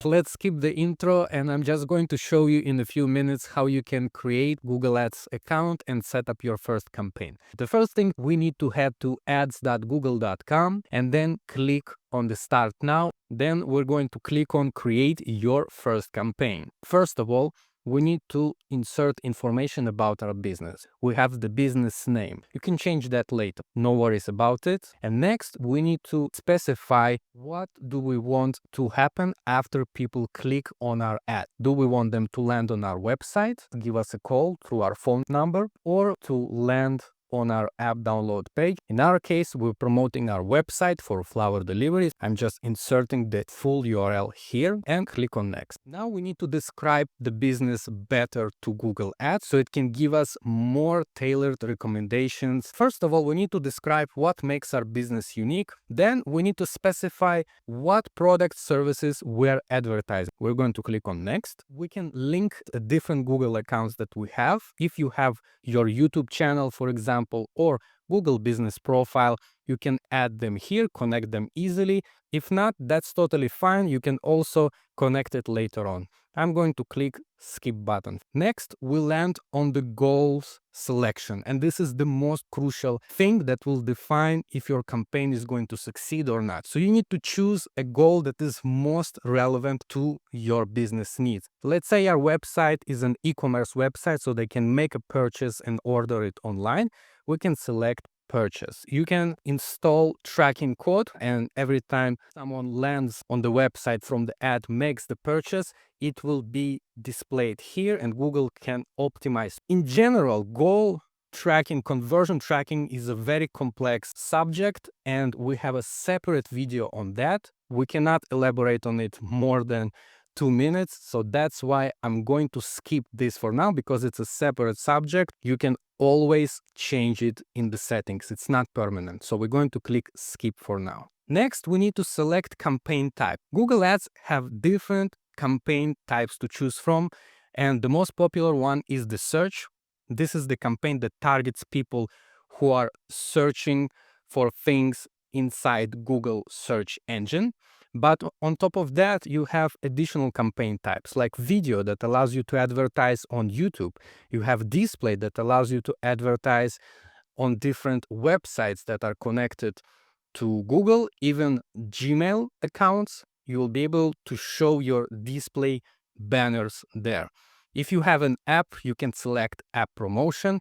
Let's skip the intro, and I'm just going to show you in a few minutes how you can create Google Ads account and set up your first campaign. The first thing, we need to head to ads.google.com and then click on the Start Now. Then we're going to click on Create Your First Campaign. First of all, we need to insert information about our business. We have the business name. You can change that later. No worries about it. And next, we need to specify what do we want to happen after people click on our ad. Do we want them to land on our website, give us a call through our phone number, or to land on our app download page? In our case, we're promoting our website for flower deliveries. I'm just inserting the full URL here and click on next. Now we need to describe the business better to Google Ads so it can give us more tailored recommendations. First of all, we need to describe what makes our business unique. Then we need to specify what product services we're advertising. We're going to click on next. We can link the different Google accounts that we have. If you have your YouTube channel, for example, or Google business profile, you can add them here, connect them easily. If not, that's totally fine. You can also connect it later on. I'm going to click skip button. Next, we land on the goals selection. And this is the most crucial thing that will define if your campaign is going to succeed or not. So you need to choose a goal that is most relevant to your business needs. Let's say our website is an e-commerce website, so they can make a purchase and order it online. We can select purchase. You can install tracking code, and every time someone lands on the website from the ad, makes the purchase, it will be displayed here and Google can optimize. In general, goal tracking, conversion tracking is a very complex subject, and we have a separate video on that. We cannot elaborate on it more than 2 minutes, so that's why I'm going to skip this for now, because it's a separate subject. You can always change it in the settings. It's not permanent, so we're going to click skip for now. Next, we need to select campaign type. Google Ads have different campaign types to choose from, and the most popular one is the search. This is the campaign that targets people who are searching for things inside Google search engine. But on top of that, you have additional campaign types like video that allows you to advertise on YouTube. You have display that allows you to advertise on different websites that are connected to Google, even Gmail accounts. You will be able to show your display banners there. If you have an app, you can select app promotion,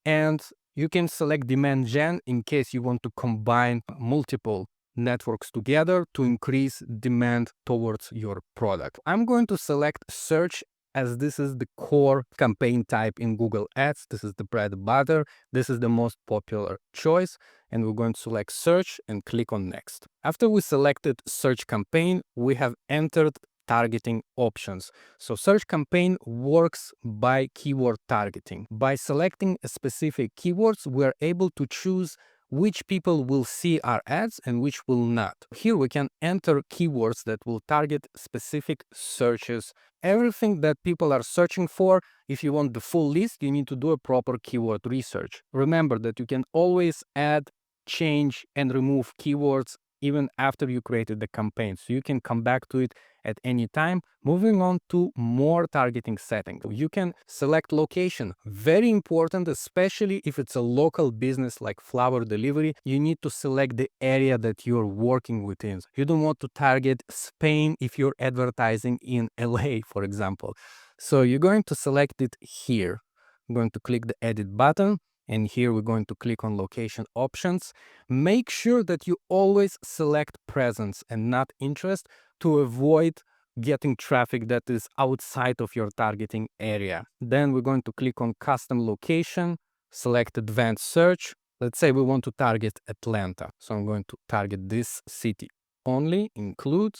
and you can select demand gen in case you want to combine multiple networks together to increase demand towards your product. I'm going to select search, as this is the core campaign type in Google Ads. This is the bread and butter. This is the most popular choice, and we're going to select search and click on next. After we selected search campaign, we have entered targeting options. So search campaign works by keyword targeting. By selecting a specific keywords, we're able to choose which people will see our ads and which will not. Here we can enter keywords that will target specific searches. Everything that people are searching for, if you want the full list, you need to do a proper keyword research. Remember that you can always add, change, and remove keywords even after you created the campaign. So you can come back to it at any time. Moving on to more targeting settings. You can select location. Very important, especially if it's a local business like flower delivery. You need to select the area that you're working within. You don't want to target Spain if you're advertising in LA, for example. So you're going to select it here. I'm going to click the edit button. And here we're going to click on location options. Make sure that you always select presence and not interest to avoid getting traffic that is outside of your targeting area. Then we're going to click on custom location, select advanced search. Let's say we want to target Atlanta. So I'm going to target this city only, include,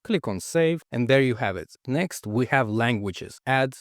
click on save, and there you have it. Next, we have languages. Add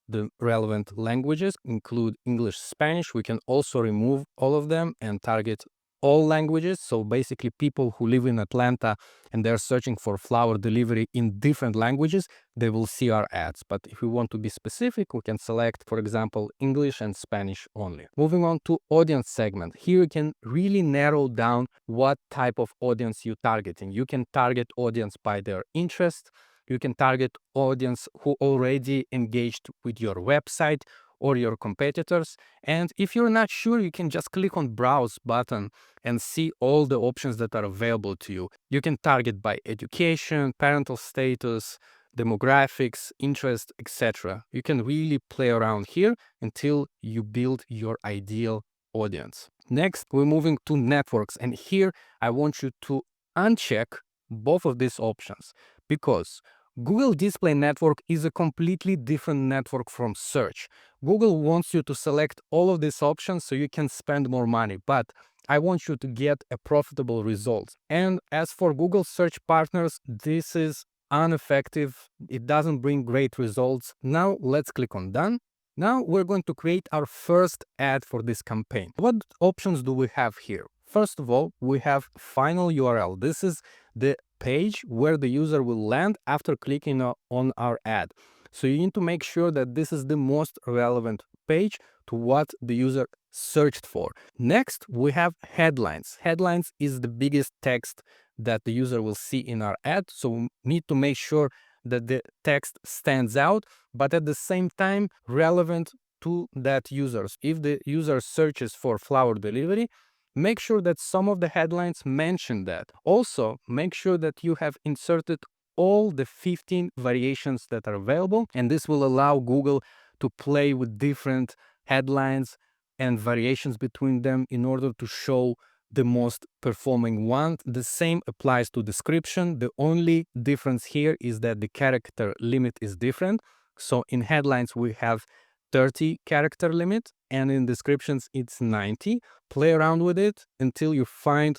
the relevant languages, include English, Spanish. We can also remove all of them and target all languages. So basically people who live in Atlanta and they're searching for flower delivery in different languages, they will see our ads. But if we want to be specific, we can select, for example, English and Spanish only. Moving on to audience segment. Here you can really narrow down what type of audience you're targeting. You can target audience by their interest. You can target audience who already engaged with your website or your competitors. And if you're not sure, you can just click on Browse button and see all the options that are available to you. You can target by education, parental status, demographics, interest, etc. You can really play around here until you build your ideal audience. Next, we're moving to networks, and here I want you to uncheck both of these options because Google Display Network is a completely different network from search. Google wants you to select all of these options so you can spend more money, but I want you to get a profitable result. And as for Google search partners, this is ineffective. It doesn't bring great results. Now let's click on done. Now we're going to create our first ad for this campaign. What options do we have here? First of all, we have final URL. This is the page where the user will land after clicking on our ad. So you need to make sure that this is the most relevant page to what the user searched for. Next, we have headlines. Headlines is the biggest text that the user will see in our ad. So we need to make sure that the text stands out, but at the same time relevant to that user. If the user searches for flower delivery, make sure that some of the headlines mention that. Also, make sure that you have inserted all the 15 variations that are available, and this will allow Google to play with different headlines and variations between them in order to show the most performing one. The same applies to description. The only difference here is that the character limit is different. So in headlines, we have 30 character limit, and in descriptions, it's 90. Play around with it until you find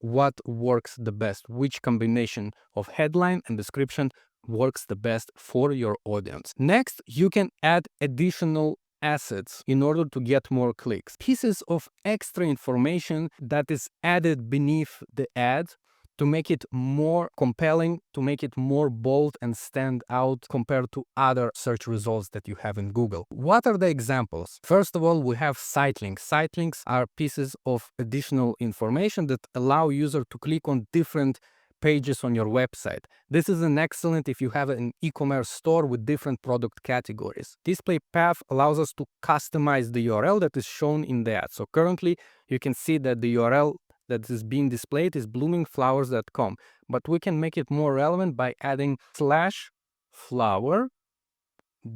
what works the best, which combination of headline and description works the best for your audience. Next, you can add additional assets in order to get more clicks. Pieces of extra information that is added beneath the ad to make it more compelling, to make it more bold and stand out compared to other search results that you have in Google. What are the examples? First of all, we have site links. Site links are pieces of additional information that allow user to click on different pages on your website. This is an excellent if you have an e-commerce store with different product categories. Display path allows us to customize the URL that is shown in the ad. So currently you can see that the URL that is being displayed is bloomingflowers.com, but we can make it more relevant by adding /flower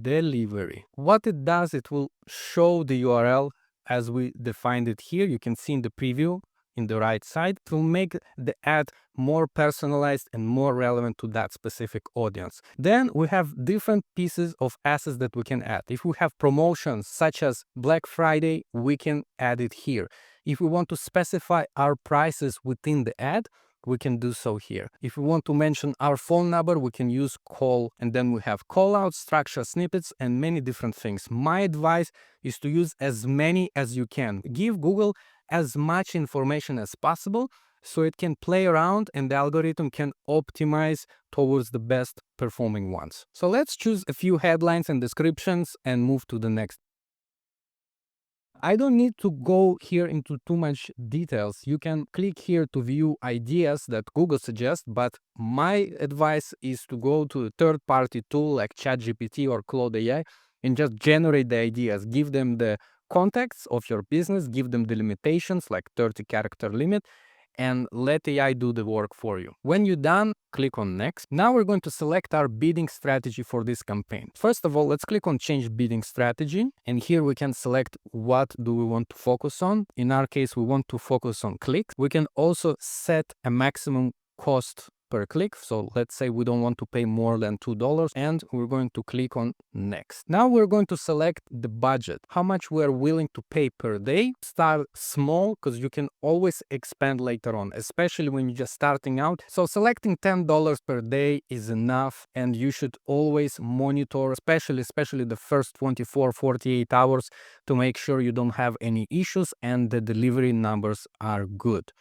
delivery. What it does, it will show the URL as we defined it here. You can see in the preview in the right side. It will make the ad more personalized and more relevant to that specific audience. Then we have different pieces of assets that we can add. If we have promotions such as Black Friday, we can add it here. If we want to specify our prices within the ad, we can do so here. If we want to mention our phone number, we can use call, and then we have call outs, structure snippets, and many different things. My advice is to use as many as you can. Give Google as much information as possible so it can play around and the algorithm can optimize towards the best performing ones. So let's choose a few headlines and descriptions and move to the next. I don't need to go here into too much details. You can click here to view ideas that Google suggests, but my advice is to go to a third-party tool like ChatGPT or Claude AI and just generate the ideas. Give them the context of your business, give them the limitations like 30 character limit, and let AI do the work for you. When you're done, click on next. Now we're going to select our bidding strategy for this campaign. First of all, let's click on change bidding strategy. And here we can select what do we want to focus on. In our case, we want to focus on clicks. We can also set a maximum cost per click. So let's say we don't want to pay more than $2 and we're going to click on next. Now we're going to select the budget, how much we're willing to pay per day. Start small because you can always expand later on, especially when you're just starting out. So selecting $10 per day is enough, and you should always monitor, especially the first 24-48 hours to make sure you don't have any issues and the delivery numbers are good.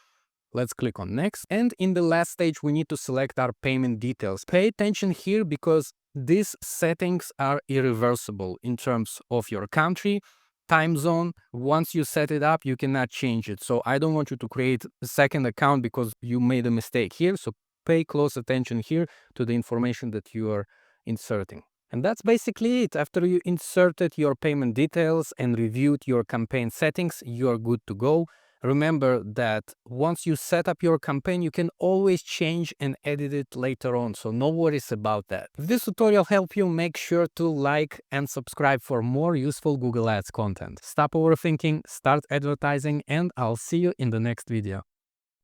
Let's click on next. And in the last stage, we need to select our payment details. Pay attention here because these settings are irreversible in terms of your country, time zone. Once you set it up, you cannot change it. So I don't want you to create a second account because you made a mistake here. So pay close attention here to the information that you are inserting. And that's basically it. After you inserted your payment details and reviewed your campaign settings, you're good to go. Remember that once you set up your campaign, you can always change and edit it later on, so no worries about that. If this tutorial helped you, make sure to like and subscribe for more useful Google Ads content. Stop overthinking, start advertising, and I'll see you in the next video.